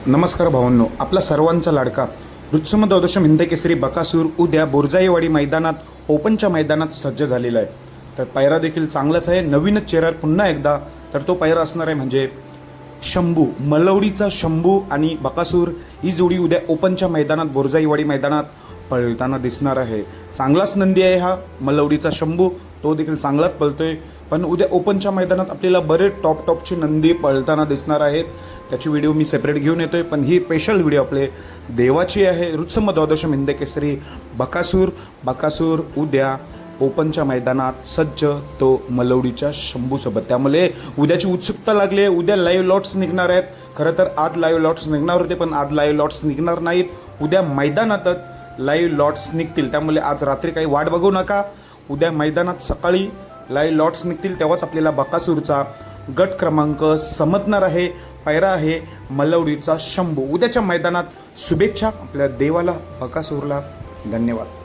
नमस्कार भावांनो, आपला सर्वांचा लाडका ऋत्सम द्वादश हिंद केसरी बकासूर उद्या बोरजाईवाडी मैदानात ओपनच्या मैदानात सज्ज झालेला आहे। तर पायरा देखील चांगलाच आहे, नवीनच चेहरा पुन्हा एकदा। तर तो पायरा असणार आहे म्हणजे शंभू, मलवडीचा शंभू आणि बकासूर ही जोडी उद्या ओपनच्या मैदानात बोरजाईवाडी मैदानात पळताना दिसणार आहे। चांगलाच नंदी आहे हा मलवडीचा शंभू, तो देखील चांगलाच पळतोय। पण उद्या ओपनच्या मैदानात आपल्याला बरेच टॉपची नंदी पळताना दिसणार आहेत, त्याची व्हिडिओ मी सेपरेट घेऊन येतोय। पण ही स्पेशल व्हिडिओ आपले देवाची आहे। ऋत्सम द्वादश हिंद केसरी बकासूर उद्या ओपनच्या मैदानात सज्ज, तो मलवडीच्या शंभूसोबत। त्यामुळे उद्याची उत्सुकता लागली आहे। उद्या लाईव्ह लॉट्स निघणार आहेत। खरं तर आज लाईव्ह लॉट्स निघणार होते, पण आज लाईव्ह लॉट्स निघणार नाहीत। उद्या मैदानातच लाईव्ह लॉट्स निघतील, त्यामुळे आज रात्री काही वाट बघू नका। उद्या मैदानात सकाळी लाईव्ह लॉट्स निघतील, तेव्हाच आपल्याला बकासूरचा गट क्रमांक समजणार आहे। पायरा आहे मलवडीचा शंभू। उद्याच्या मैदानात शुभेच्छा आपल्या देवाला, बकासूरला। धन्यवाद।